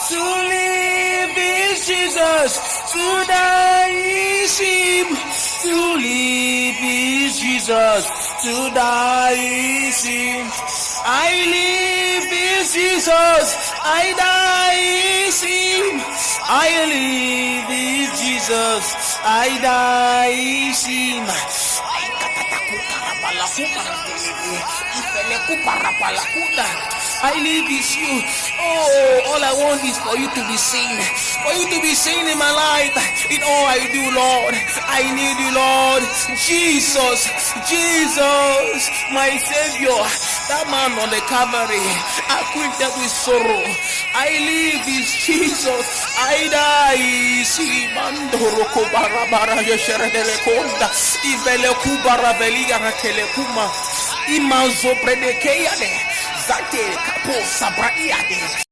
To live is Jesus. To die is Him. To live is Jesus. To die is Him. I live is Jesus. I die is Him. I live is Jesus. I die is Him. I live is you. Oh, all I want is for you to be seen. For you to be seen in my life. In all I do, Lord. I need you, Lord. Jesus. Jesus. My Savior. That man on the Calvary. Acquainted with sorrow. I live is Jesus. I die is Him. Mandoroko barabara yesheredelekonda. Ivele kubara velia telekuma. Imanzo predekeyade. Zate kapo sabraiade.